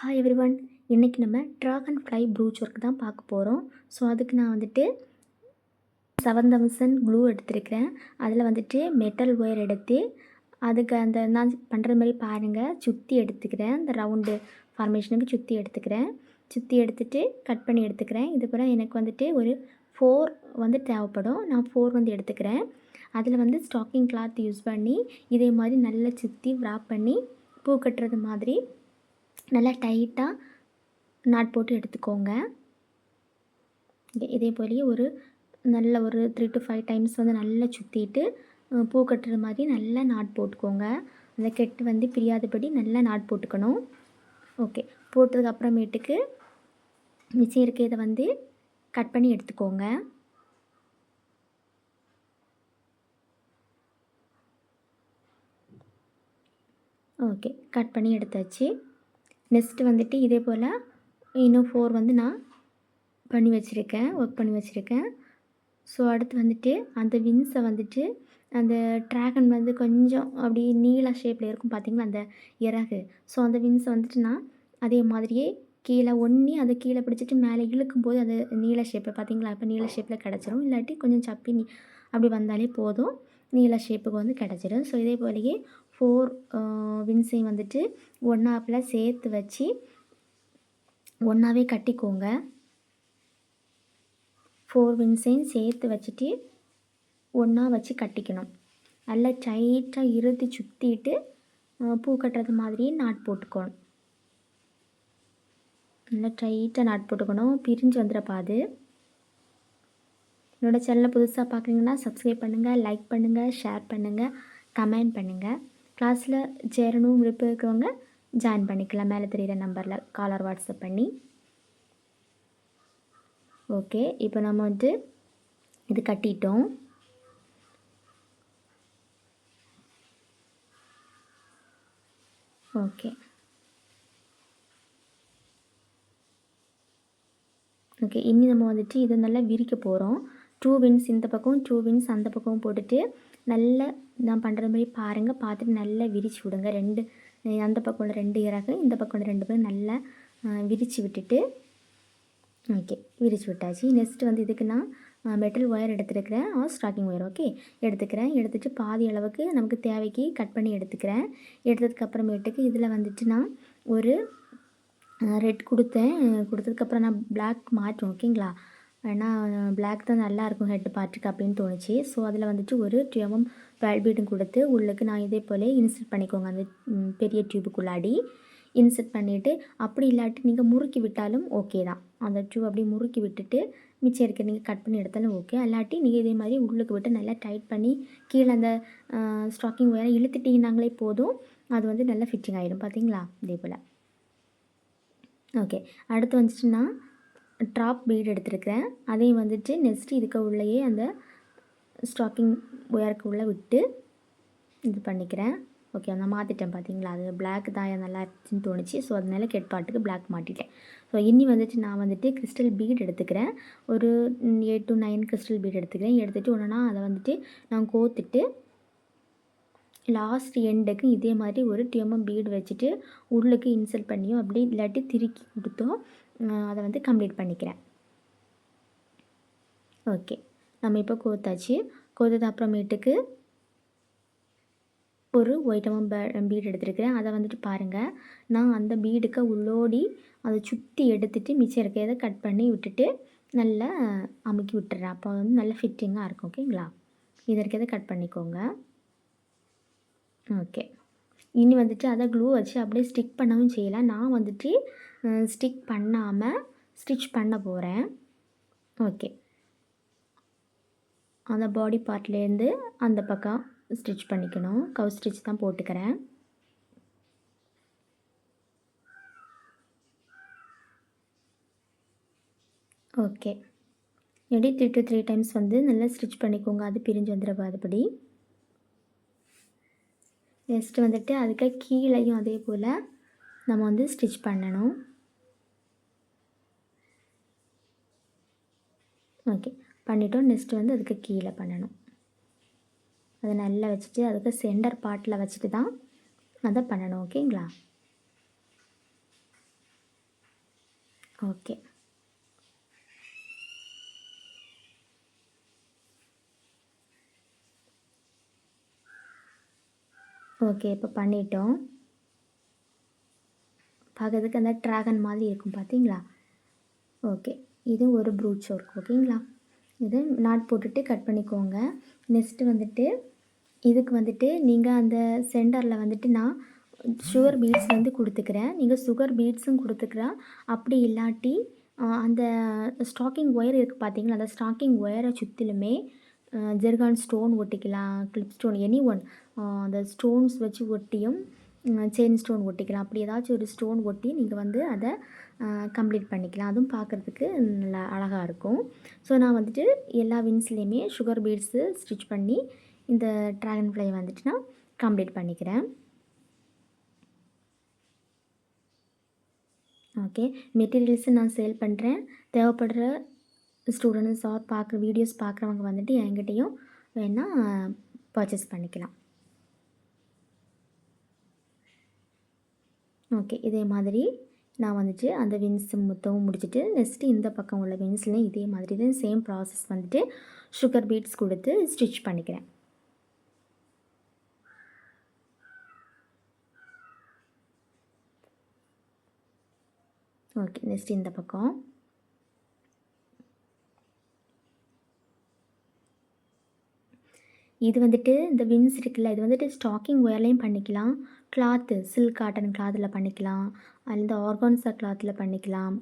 Hi everyone. இன்றைக்கி நம்ம dragon fly brooch work தான் பார்க்க போகிறோம். ஸோ அதுக்கு நான் வந்துட்டு 7000 க்ளூ எடுத்திருக்கிறேன். அதில் வந்துட்டு மெட்டல் ஒயர் எடுத்து அதுக்கு நான் பண்ணுற மாதிரி பாருங்கள், சுற்றி எடுத்துக்கிறேன். இந்த ரவுண்டு ஃபார்மேஷனுக்கு சுற்றி எடுத்துக்கிறேன். சுற்றி எடுத்துகிட்டு கட் பண்ணி எடுத்துக்கிறேன். இது போல் எனக்கு வந்துட்டு ஒரு 4 வந்து தேவைப்படும். நான் 4 வந்து எடுத்துக்கிறேன். அதில் வந்து ஸ்டாக்கிங் கிளாத் யூஸ் பண்ணி இதே மாதிரி நல்லா சுற்றி wrap பண்ணி பூ கட்டுறது மாதிரி நல்லா டைட்டாக நாட் போட்டு எடுத்துக்கோங்க. இதே போலயே ஒரு 3 to 5 டைம்ஸ் வந்து நல்லா சுற்றிட்டு பூ கட்டுற மாதிரி நல்லா நாட் போட்டுக்கோங்க. அந்த கெட்டு வந்து பிரியாதபடி நல்லா நாட் போட்டுக்கணும். ஓகே, போட்டதுக்கு அப்புறமேட்டுக்கு மிச்சம் இருக்கிறத வந்து கட் பண்ணி எடுத்துக்கோங்க. ஓகே, கட் பண்ணி எடுத்தாச்சு. நெக்ஸ்ட்டு வந்துட்டு இதே போல் இன்னும் 4 வந்து நான் ஒர்க் பண்ணி வச்சுருக்கேன். ஸோ அடுத்து வந்துட்டு அந்த விங்ஸை வந்துட்டு அந்த ட்ராகன் வந்து கொஞ்சம் அப்படி நீள ஷேப்பில் இருக்கும் பார்த்திங்களா அந்த இறகு. ஸோ அந்த விங்ஸை வந்துட்டு நான் அதே மாதிரியே கீழே அதை கீழே பிடிச்சிட்டு மேலே இழுக்கும்போது அது நீள ஷேப்பில் பார்த்திங்களா, இப்போ நீள ஷேப்பில் கிடச்சிரும். இல்லாட்டி கொஞ்சம் சப்பி அப்படி வந்தாலே போதும், நீள ஷேப்புக்கு வந்து கிடச்சிரும். ஸோ இதே போலயே 4 விங்ஸையும் வந்துட்டு ஒன்றாப்பில் சேர்த்து வச்சு ஒன்றாவே கட்டிக்கோங்க. 4 விங்ஸையும் சேர்த்து வச்சுட்டு ஒன்றா வச்சு கட்டிக்கணும். நல்லா டைட்டாக இறுதி சுற்றிட்டு பூ கட்டுறது மாதிரியே நாட் போட்டுக்கணும். நல்லா டைட்டாக நாட் போட்டுக்கணும், பிரிஞ்சு வந்துடப்பாது. என்னோடய சேனலை புதுசாக பார்க்குறீங்கன்னா சப்ஸ்கிரைப் பண்ணுங்கள், லைக் பண்ணுங்கள், ஷேர் பண்ணுங்கள், கமெண்ட் பண்ணுங்கள். கிளாஸில் சேரணும் விருப்பம் இருக்கிறவங்க ஜாயின் பண்ணிக்கலாம். மேலே தெரிகிற நம்பரில் காலர் வாட்ஸ்அப் பண்ணி. ஓகே, இப்போ நம்ம வந்து இது கட்டிட்டோம். ஓகே ஓகே இனி நம்ம வந்துட்டு இதை நல்லா விரிக்க போகிறோம். 2 விங்ஸ் இந்த பக்கம், 2 விங்ஸ் அந்த பக்கம் போட்டுட்டு நல்லா நான் பண்ணுற மாதிரி பாருங்கள். பார்த்துட்டு நல்லா விரித்து விடுங்க. அந்த பக்கம் உள்ள 2 இறகு, இந்த பக்கம் உள்ள 2 பேரும் நல்லா விரித்து விட்டுட்டு ஓகே விரித்து விட்டாச்சு. நெக்ஸ்ட்டு வந்து இதுக்கு நான் மெட்டல் ஒயர் எடுத்துருக்கிறேன், ஸ்டாக்கிங் ஒயர் ஓகே எடுத்துகிட்டு பாதி அளவுக்கு நமக்கு தேவைக்கு கட் பண்ணி எடுத்துக்கிறேன். எடுத்ததுக்கு அப்புறமேட்டுக்கு இதில் வந்துட்டு நான் ஒரு ரெட் கொடுத்ததுக்கப்புறம் நான் பிளாக் மாற்றேன். ஓகேங்களா, ஏன்னா பிளாக் தான் நல்லாயிருக்கும் ஹெட் பார்ட்டுக்கு அப்படின்னு தோணுச்சு. ஸோ அதில் வந்துட்டு ஒரு டியூபும் பீடும் கொடுத்து உள்ளுக்கு நான் இதே போல் இன்சர்ட் பண்ணிக்கோங்க. அந்த பெரிய டியூபுக்குள்ளாடி இன்சர்ட் பண்ணிவிட்டு, அப்படி இல்லாட்டி நீங்கள் முறுக்கி விட்டாலும் ஓகே தான். அந்த டியூப் அப்படியே முறுக்கி விட்டுட்டு மிச்சம் இருக்க நீங்கள் கட் பண்ணி எடுத்தாலும் ஓகே. இல்லாட்டி நீங்கள் இதே மாதிரி உள்ளுக்கு விட்டு நல்லா டைட் பண்ணி கீழே அந்த ஸ்டாக்கிங் ஒயரை இழுத்துட்டிங்கனாங்களே போதும், அது வந்து நல்லா ஃபிட்டிங் ஆகிடும். பார்த்தீங்களா, இதே போல். ஓகே, அடுத்து வந்துச்சுன்னா ட்ராப் பீட் எடுத்துருக்கிறேன். அதையும் வந்துட்டு நெக்ஸ்ட்டு இதுக்கு உள்ளேயே அந்த ஸ்டாக்கிங் ஒயருக்கு உள்ளே விட்டு இது பண்ணிக்கிறேன். ஓகே, நான் மாற்றிட்டேன் பார்த்தீங்களா, அது பிளாக் தான் நல்லா இருந்துச்சுன்னு தோணுச்சு. ஸோ அதனால கெட் பார்ட்டுக்கு பிளாக் மாட்டிட்டேன். ஸோ இன்னி வந்துட்டு நான் வந்துட்டு கிறிஸ்டல் பீட் எடுத்துக்கிறேன். ஒரு 8 to 9 கிறிஸ்டல் பீட் எடுத்துகிட்டு ஒன்றுனா அதை வந்துட்டு நான் கோத்துட்டு லாஸ்ட் எண்டுக்கு இதே மாதிரி ஒரு டியூமம் பீடு வச்சுட்டு உள்ளுக்கு இன்சர்ட் பண்ணியும் அப்படி இல்லாட்டி திருக்கி கொடுத்தோம் அதை வந்து கம்ப்ளீட் பண்ணிக்கிறேன். ஓகே, நம்ம இப்போ கோத்தது அப்புறமேட்டுக்கு ஒரு ஒயிட்டமம் பீடு எடுத்துருக்கிறேன். அதை வந்துட்டு பாருங்கள், நான் அந்த பீடுக்கு உள்ளோடி அதை சுற்றி எடுத்துகிட்டு மிச்சம் இருக்கிறத கட் பண்ணி விட்டுட்டு நல்லா அமுக்கி விட்டுறேன். அப்போ வந்து நல்லா ஃபிட்டிங்காக இருக்கும். ஓகேங்களா, இது இருக்கிறத கட் பண்ணிக்கோங்க. ஓகே, இனி வந்துட்டு அதை க்ளூ வச்சு அப்படியே ஸ்டிக் பண்ணவும் செய்யலாம். நான் வந்துட்டு ஸ்டிக் பண்ணாமல் ஸ்டிச் பண்ண போகிறேன். ஓகே, அந்த பாடி பார்ட்லேருந்து அந்த பக்கம் ஸ்டிச் பண்ணிக்கணும். கவ் ஸ்டிச் தான் போட்டுக்கிறேன். ஓகே, எப்படி 3 to 3 டைம்ஸ் வந்து நல்லா ஸ்டிச் பண்ணிக்கோங்க, அது பிரிஞ்சு வந்துடக்கூடாதுபடி. நெக்ஸ்ட்டு வந்துட்டு அதுக்கு கீழேயும் அதே போல் நம்ம வந்து ஸ்டிச் பண்ணணும். ஓகே, பண்ணிட்டோம். நெக்ஸ்ட்டு வந்து அதுக்கு கீழே பண்ணணும். அதை நல்லா வச்சுட்டு அதுக்கு சென்டர் பார்ட்டில் வச்சுட்டு தான் அதை பண்ணணும். ஓகேங்களா, ஓகே. ஓகே, இப்போ பண்ணிட்டோம். பார்க்கறதுக்கு அந்த ட்ராகன் மாதிரி இருக்கும் பார்த்தீங்களா? ஓகே, இது ஒரு ப்ரூச் ஒர்க். ஓகேங்களா? இது நாட் போட்டுட்டு கட் பண்ணிக்கோங்க. நெக்ஸ்ட்டு வந்துட்டு இதுக்கு வந்துட்டு நீங்கள் அந்த சென்டரில் வந்துட்டு நான் சுகர் பீட்ஸ் வந்து கொடுத்துக்கிறேன். நீங்கள் சுகர் பீட்ஸும் கொடுத்துக்கிறேன். அப்படி இல்லாட்டி அந்த ஸ்டாக்கிங் ஒயர் இருக்குது பார்த்தீங்களா? அந்த ஸ்டாக்கிங் ஒயரை சுற்றிலுமே ஜெர்கான் ஸ்டோன் ஒட்டிக்கலாம், கிளிப் ஸ்டோன், எனி ஒன். அந்த ஸ்டோன்ஸ் வச்சு ஒட்டியும் செயின் ஸ்டோன் ஒட்டிக்கலாம். அப்படி ஏதாச்சும் ஒரு ஸ்டோன் ஒட்டி நீங்கள் வந்து அதை கம்ப்ளீட் பண்ணிக்கலாம். அதுவும் பார்க்குறதுக்கு நல்லா அழகாக இருக்கும். ஸோ நான் வந்துட்டு எல்லா விங்ஸ்லேயுமே சுகர் பீட்ஸு ஸ்டிச் பண்ணி இந்த ட்ராகன் ஃப்ளை வந்துட்டு நான் கம்ப்ளீட் பண்ணிக்கிறேன். ஓகே, மெட்டீரியல்ஸு நான் சேல் பண்ணுறேன். தேவைப்படுற ஸ்டூடெண்ட்ஸ் ஆர் வீடியோஸ் பார்க்குறவங்க வந்துட்டு என்கிட்டையும் வேணால் பர்ச்சேஸ் பண்ணிக்கலாம். ஓகே, இதே மாதிரி நான் வந்துட்டு அந்த விங்ஸ் மொத்தமும் முடிச்சுட்டு நெக்ஸ்ட்டு இந்த பக்கம் உள்ள விங்ஸ்லேயும் இதே மாதிரி தான் சேம் ப்ராசஸ் வந்துட்டு சுகர் பீட்ஸ் கொடுத்து ஸ்டிச் பண்ணிக்கிறேன். ஓகே, நெக்ஸ்ட் இந்த பக்கம் இது வந்துட்டு இந்த விங்ஸ் இருக்குல்ல, இது வந்துட்டு ஸ்டாக்கிங் ஒயர்லேயும் பண்ணிக்கலாம், கிளாத்து சில்க் காட்டன் கிளாத்தில் பண்ணிக்கலாம், அந்த ஆர்கான்ஸா கிளாத்தில் பண்ணிக்கலாம்,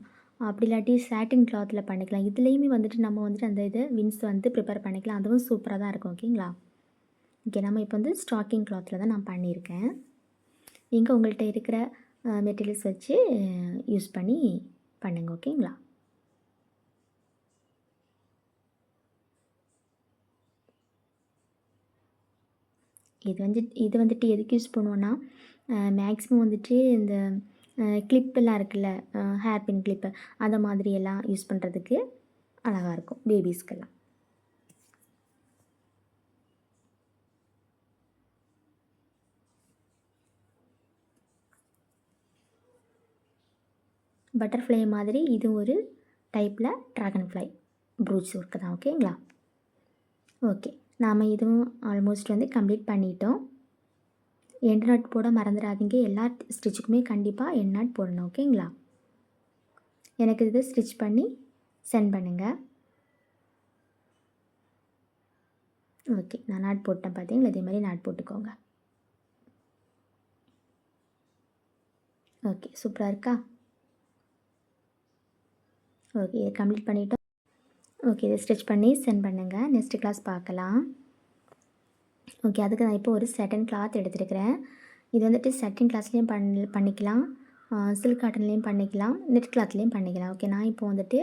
அப்படி இல்லாட்டி சாட்டின் கிளாத்தில் பண்ணிக்கலாம். இதுலேயுமே வந்துட்டு நம்ம வந்துட்டு அந்த இது விங்ஸ் வந்து ப்ரிப்பேர் பண்ணிக்கலாம். அதுவும் சூப்பராக தான் இருக்கும். ஓகேங்களா? ஓகே, நம்ம இப்போ வந்து ஸ்டாக்கிங் கிளாத்தில் தான் நான் பண்ணியிருக்கேன். நீங்கள் உங்கள்கிட்ட இருக்கிற மெட்டீரியல்ஸ் வச்சு யூஸ் பண்ணி பண்ணுங்கள். ஓகேங்களா? இது வந்துட்டு எதுக்கு யூஸ் பண்ணுவோன்னா, மேக்ஸிமம் வந்துட்டு இந்த கிளிப்பெல்லாம் இருக்குல்ல, ஹேர் பின் கிளிப்பு, அந்த மாதிரியெல்லாம் யூஸ் பண்ணுறதுக்கு அழகாக இருக்கும் பேபிஸ்க்கெல்லாம். பட்டர்ஃப்ளை மாதிரி இது ஒரு டைப்பில் ட்ராகன் ஃப்ளை ப்ரூச் ஒர்க்கு தான். ஓகேங்களா? ஓகே, நாம் இதுவும் ஆல்மோஸ்ட் வந்து கம்ப்ளீட் பண்ணிட்டோம். எண்ட் நாட் போட மறந்துடாதீங்க. எல்லா ஸ்டிச்சுக்குமே கண்டிப்பாக எண்ட் நாட் போடணும். ஓகேங்களா? எனக்கு இதை ஸ்டிச் பண்ணி சென்ட் பண்ணுங்கள். ஓகே, நான் நாட் போட்டேன் பார்த்தீங்களா? இதே மாதிரி நாட் போட்டுக்கோங்க. ஓகே, சூப்பராக இருக்கா? ஓகே, இதை கம்ப்ளீட் பண்ணிட்டோம். ஓகே, இதை ஸ்டிச் பண்ணி சென்ட் பண்ணுங்கள். நெக்ஸ்ட் கிளாஸ் பார்க்கலாம். ஓகே, அதுக்கு நான் இப்போ ஒரு சட்டன் கிளாத் எடுத்துருக்கிறேன். இது வந்துட்டு சட்டின் கிளாஸ்லேயும் பண்ணிக்கலாம், சில்க் காட்டன்லேயும் பண்ணிக்கலாம், நெட் கிளாத்லேயும் பண்ணிக்கலாம். ஓகே, நான் இப்போ வந்துட்டு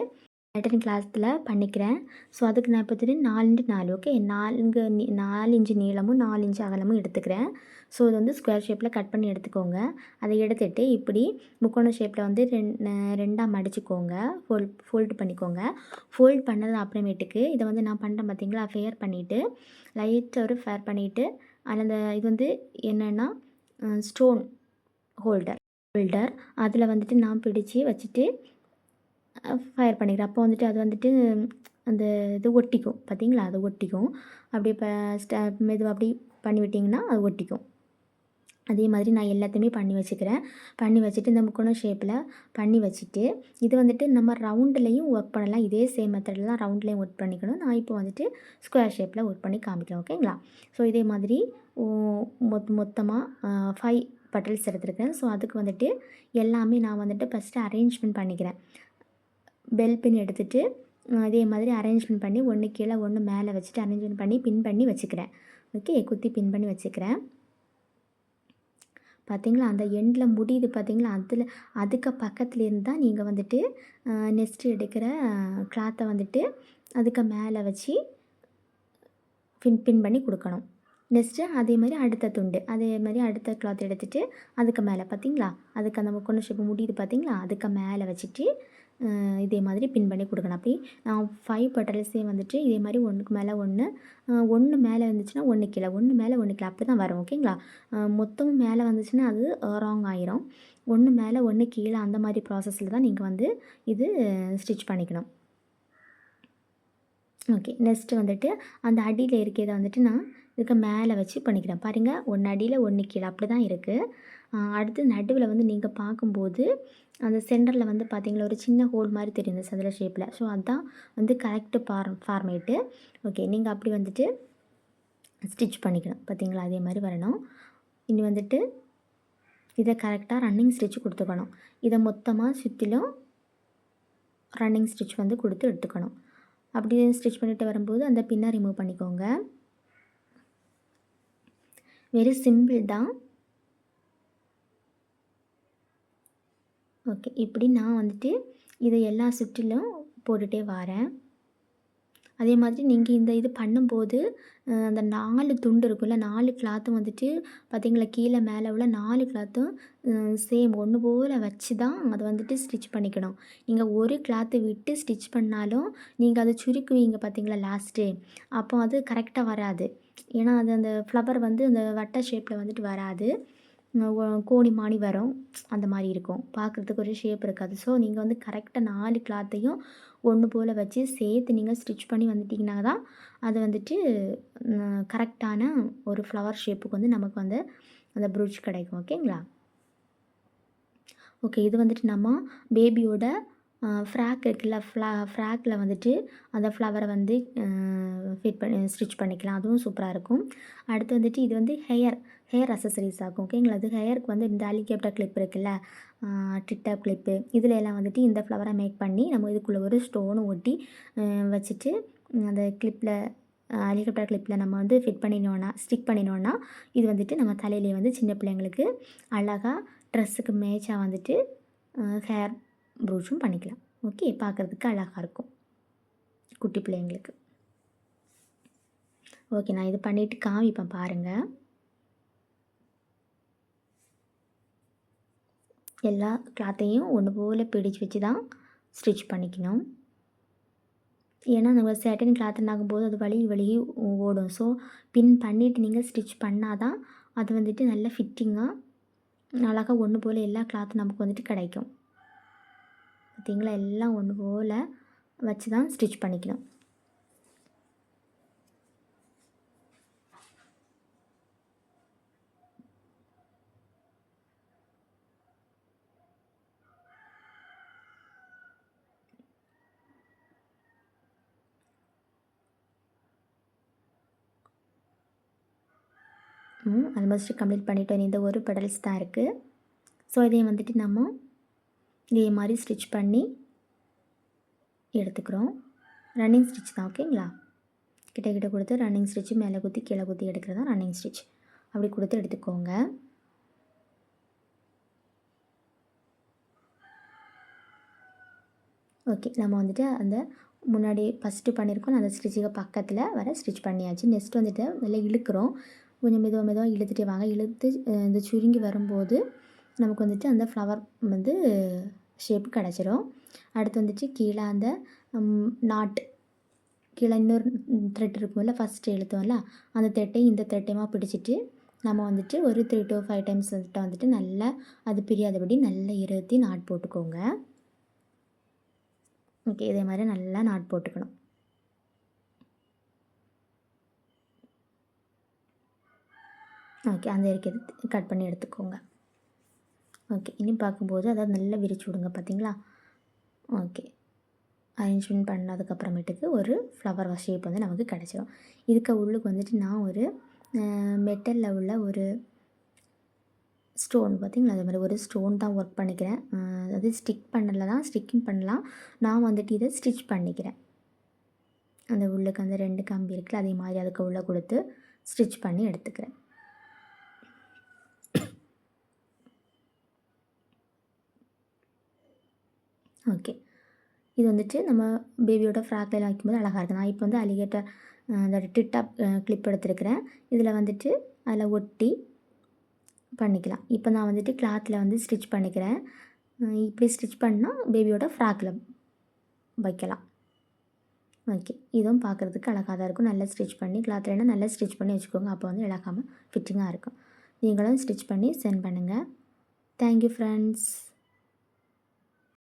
சட்டன் கிளாத்தில் பண்ணிக்கிறேன். ஸோ அதுக்கு நான் இப்போ வந்துட்டு 4x4, ஓகே, 4 இன்ச்சு நீளமும் 4 இன்ச்சு அகலமும் எடுத்துக்கிறேன். ஸோ இது வந்து ஸ்கொயர் ஷேப்பில் கட் பண்ணி எடுத்துக்கோங்க. அதை எடுத்துகிட்டு இப்படி முக்கோண ஷேப்பில் வந்து ரெண்டாக மடிச்சுக்கோங்க, ஃபோல்டு பண்ணிக்கோங்க. ஃபோல்ட் பண்ணது அப்புறமேட்டுக்கு இதை வந்து நான் பண்ணுறேன் பார்த்தீங்களா, ஃபேர் பண்ணிவிட்டு லைட்டாக ஒரு ஃபேர் பண்ணிவிட்டு அந்த இது வந்து என்னென்னா ஸ்டோன் ஹோல்டர் அதில் வந்துட்டு நான் பிடிச்சி வச்சுட்டு ஃபயர் பண்ணிக்கிறேன். அப்போ வந்துட்டு அது வந்துட்டு அந்த இது ஒட்டிக்கும் பார்த்தீங்களா, அது ஒட்டிக்கும். அப்படியே இப்போ மெதுவாக அப்படி பண்ணி விட்டிங்கன்னா அது ஒட்டிக்கும். அதே மாதிரி நான் எல்லாத்தையுமே பண்ணி வச்சுக்கிறேன். பண்ணி வச்சுட்டு இந்த முக்கோண ஷேப்பில் பண்ணி வச்சுட்டு இது வந்துட்டு நம்ம ரவுண்ட்லேயும் ஒர்க் பண்ணலாம். இதே சேம் மெத்தடில் தான் ரவுண்ட்லேயும் ஒர்க் பண்ணிக்கணும். நான் இப்போ வந்துட்டு ஸ்கொயர் ஷேப்பில் ஒர்க் பண்ணி காமிக்கிறேன். ஓகேங்களா? ஸோ இதே மாதிரி மொத்தமாக 5 பட்டல்ஸ் எடுத்துருக்கேன். ஸோ அதுக்கு வந்துட்டு எல்லாமே நான் வந்துட்டு ஃபஸ்ட்டு அரேஞ்ச்மெண்ட் பண்ணிக்கிறேன். பெல் பின் எடுத்துகிட்டு இதே மாதிரி அரேஞ்ச்மெண்ட் பண்ணி ஒன்று கீழே ஒன்று மேலே வச்சுட்டு அரேஞ்ச்மெண்ட் பண்ணி பின் பண்ணி வச்சுக்கிறேன். ஓகே, குத்தி பின் பண்ணி வச்சுக்கிறேன். பார்த்தீங்களா, அந்த எண்டில் முடியுது பார்த்தீங்களா, அதுக்கு பக்கத்துலேருந்து தான் நீங்கள் வந்துட்டு நெக்ஸ்ட்டு எடுக்கிற கிளாத்தை வந்துட்டு அதுக்கு மேலே வச்சு பின் பண்ணி கொடுக்கணும். நெக்ஸ்ட்டு அதே மாதிரி அடுத்த துண்டு, அதே மாதிரி அடுத்த கிளாத் எடுத்துகிட்டு அதுக்கு மேலே பார்த்தீங்களா, அதுக்கு அந்த முக்கோண ஷேப்பு முடியுது பார்த்தீங்களா, அதுக்கு மேலே வச்சுட்டு இதே மாதிரி பின் பண்ணி கொடுக்கணும். அப்படி நான் 5 பட்டல்ஸையும் வந்துட்டு இதே மாதிரி ஒன்றுக்கு மேலே ஒன்று மேலே வந்துச்சுன்னா ஒன்று கீழே, ஒன்று மேலே ஒன்று கீழே அப்படி தான் வரும். ஓகேங்களா? மொத்தமும் மேலே வந்துச்சுன்னா அது ராங் ஆயிரும். ஒன்று மேலே ஒன்று கீழே அந்த மாதிரி ப்ராசஸில் தான் நீங்கள் வந்து இது ஸ்டிச் பண்ணிக்கணும். ஓகே, நெக்ஸ்ட்டு வந்துட்டு அந்த அடியில் இருக்கிறத வந்துட்டு நான் இதுக்கு மேலே வச்சு பண்ணிக்கிறேன். பாருங்கள், ஒன்று அடியில் ஒன்று கீழே அப்படி தான் இருக்குது. அடுத்து நடுவில் வந்து நீங்கள் பார்க்கும்போது அந்த சென்டரில் வந்து பார்த்தீங்களா ஒரு சின்ன ஹோல் மாதிரி தெரியும் இந்த சதுர ஷேப்பில். ஸோ அதுதான் வந்து கரெக்டு ஃபார்மேட்டு. ஓகே, நீங்கள் அப்படி வந்துட்டு ஸ்டிச் பண்ணிக்கணும். பார்த்தீங்களா, அதே மாதிரி வரணும். இனி வந்துட்டு இதை கரெக்டாக ரன்னிங் ஸ்டிச் கொடுத்துக்கணும். இதை மொத்தமாக சுற்றிலும் ரன்னிங் ஸ்டிச் வந்து கொடுத்து எடுத்துக்கணும். அப்படியே ஸ்டிச் பண்ணிட்டு வரும்போது அந்த பின்னை ரிமூவ் பண்ணிக்கோங்க. வெரி சிம்பிள் தான். ஓகே, இப்படி நான் வந்துட்டு இதை எல்லா சுற்றிலும் போட்டுகிட்டே வரேன். அதே மாதிரி நீங்கள் இந்த இது பண்ணும்போது அந்த 4 துண்டு இருக்குல்ல, 4 கிளாத்தும் வந்துட்டு பார்த்தீங்களா, கீழே மேலே உள்ள 4 கிளாத்தும் சேம் ஒன்று போல் வச்சு தான் அதை வந்துட்டு ஸ்டிச் பண்ணிக்கணும். நீங்கள் ஒரு கிளாத்து விட்டு ஸ்டிச் பண்ணாலும் நீங்கள் அதை சுருக்குவீங்க பார்த்தீங்களா லாஸ்ட்டு, அப்போ அது கரெக்டாக வராது. ஏன்னா அது அந்த ஃப்ளவர் வந்து அந்த வட்ட ஷேப்பில் வந்துட்டு வராது, கோணி மாணி வரும், அந்த மாதிரி இருக்கும், பார்க்குறதுக்கு ஒரு ஷேப் இருக்காது. ஸோ நீங்கள் வந்து கரெக்டாக 4 கிளாத்தையும் ஒன்று போல் வச்சு சேர்த்து நீங்கள் ஸ்டிச் பண்ணி வந்துட்டிங்கன்னா தான் அது வந்துட்டு கரெக்டான ஒரு ஃப்ளவர் ஷேப்புக்கு வந்து நமக்கு வந்து அந்த ப்ரூச் கிடைக்கும். ஓகேங்களா? ஓகே, இது வந்துட்டு நம்ம பேபியோட ஃப்ராக் இருக்குல்ல, ஃப்ராக்கில் வந்துட்டு அந்த ஃப்ளவரை வந்து ஃபிட் பண்ணி ஸ்டிச் பண்ணிக்கலாம். அதுவும் சூப்பராக இருக்கும். அடுத்து வந்துட்டு இது வந்து ஹேர் அசசரிஸ் ஆகும். ஓகேங்களா? அது ஹேருக்கு வந்து இந்த அலிகேப்டர் கிளிப் இருக்குல்ல, டிக்டாக் கிளிப்பு, இதில் எல்லாம் வந்துட்டு இந்த ஃப்ளவரை மேக் பண்ணி நம்ம இதுக்குள்ளே ஒரு ஸ்டோனும் ஒட்டி வச்சுட்டு அந்த கிளிப்பில் ஹெலிகாப்டர் கிளிப்பில் நம்ம வந்து ஸ்டிக் பண்ணினோன்னா இது வந்துட்டு நம்ம தலையிலே வந்து சின்ன பிள்ளைங்களுக்கு அழகாக ட்ரெஸ்ஸுக்கு மேட்சாக வந்துட்டு ஹேர் ப்ரூச்சும் பண்ணிக்கலாம். ஓகே, பார்க்குறதுக்கு அழகாக இருக்கும் குட்டி பிள்ளைங்களுக்கு. ஓகே, நான் இது பண்ணிவிட்டு காமிப்பேன் பாருங்கள். எல்லா கிளாத்தையும் ஒன்று போல் பிடிச்சு வச்சு தான் ஸ்டிச் பண்ணிக்கணும். ஏன்னா நம்ம சேட்டன் கிளாத்துனாகும்போது அது வழி ஓடும். ஸோ பின் பண்ணிவிட்டு நீங்கள் ஸ்டிச் பண்ணால் தான் அது வந்துட்டு நல்ல ஃபிட்டிங்காக அழகாக ஒன்று போல் எல்லா கிளாத்தும் நமக்கு வந்துட்டு கிடைக்கும். பார்த்தீங்களா, எல்லாம் ஒன்று போல் வச்சு தான் ஸ்டிச் பண்ணிக்கணும். ஆல்மோஸ்ட் கம்ப்ளீட் பண்ணிட்டோம். இந்த ஒரு பெடல்ஸ் தான் இருக்குது. ஸோ இதையும் வந்துட்டு நம்ம இதே மாதிரி ஸ்டிச் பண்ணி எடுத்துக்கிறோம். ரன்னிங் ஸ்டிச் தான். ஓகேங்களா? கிட்ட கொடுத்து ரன்னிங் ஸ்டிச்சு மேலே குத்தி கீழே குத்தி எடுக்கிறது தான் ரன்னிங் ஸ்டிச். அப்படி கொடுத்து எடுத்துக்கோங்க. ஓகே, நம்ம வந்துட்டு அந்த முன்னாடி ஃபஸ்ட்டு பண்ணியிருக்கோம் அந்த ஸ்டிச்சுக்கு பக்கத்தில் வர ஸ்டிச் பண்ணியாச்சு. நெக்ஸ்ட் வந்துட்டு நல்லா இழுக்கிறோம். கொஞ்சம் மெதுவாக இழுத்துட்டே வாங்க. இழுத்து இந்த சுருங்கி வரும்போது நமக்கு வந்துட்டு அந்த ஃப்ளவர் வந்து ஷேப்பு கிடச்சிரும். அடுத்து வந்துட்டு கீழே அந்த நாட் கீழே இன்னொரு த்ரெட் இருக்கும்ல, ஃபஸ்ட்டு இழுத்தோம்ல, அந்த த்ரெட்டையும் இந்த த்ரெட்டையுமா பிடிச்சிட்டு நம்ம வந்துட்டு ஒரு 3 to 5 டைம்ஸ் வந்துட்டு நல்லா அது பிரியாதபடி நல்லா இருத்தி நாட் போட்டுக்கோங்க. ஓகே, இதே மாதிரி நல்லா நாட் போட்டுக்கணும். ஓகே, அந்த இருக்கிறது கட் பண்ணி எடுத்துக்கோங்க. ஓகே, இனி பார்க்கும்போது அதாவது நல்லா விரிச்சு விடுங்க. பார்த்தீங்களா? ஓகே, அரேஞ்ச்மெண்ட் பண்ணதுக்கப்புறமேட்டுக்கு ஒரு ஃப்ளவர் ஷேப் வந்து நமக்கு கிடச்சிரும். இதுக்கு உள்ளுக்கு வந்துட்டு நான் ஒரு மெட்டலில் உள்ள ஒரு ஸ்டோன், பார்த்திங்களா, அதே மாதிரி ஒரு ஸ்டோன் தான் ஒர்க் பண்ணிக்கிறேன். அது ஸ்டிக் பண்ணல தான், ஸ்டிக்கிங் பண்ணலாம். நான் வந்துட்டு இதை ஸ்டிச் பண்ணிக்கிறேன். அந்த உள்ளுக்கு அந்த 2 கம்பி இருக்குல்ல, அதே மாதிரி அதுக்கு உள்ளே கொடுத்து ஸ்டிச் பண்ணி எடுத்துக்கிறேன். ஓகே, இது வந்துட்டு நம்ம பேபியோட ஃப்ராக்ல வைக்கும்போது அழகாக இருக்குது. நான் இப்போ வந்து அலிகேட்டர் அந்த டிக்டாக் கிளிப் எடுத்துருக்கிறேன். இதில் வந்துட்டு அதில் ஒட்டி பண்ணிக்கலாம். இப்போ நான் வந்துட்டு கிளாத்தில் வந்து ஸ்டிச் பண்ணிக்கிறேன். இப்படி ஸ்டிச் பண்ணால் பேபியோட ஃப்ராக்கில் வைக்கலாம். ஓகே, இதுவும் பார்க்குறதுக்கு அழகாக தான் இருக்கும். நல்லா ஸ்டிச் பண்ணி கிளாத்லனா நல்லா ஸ்டிச் பண்ணி வச்சுக்கோங்க. அப்போ வந்து இழக்காமல் ஃபிட்டிங்காக இருக்கும். நீங்களும் ஸ்டிச் பண்ணி சென்ட் பண்ணுங்கள். Thank you friends.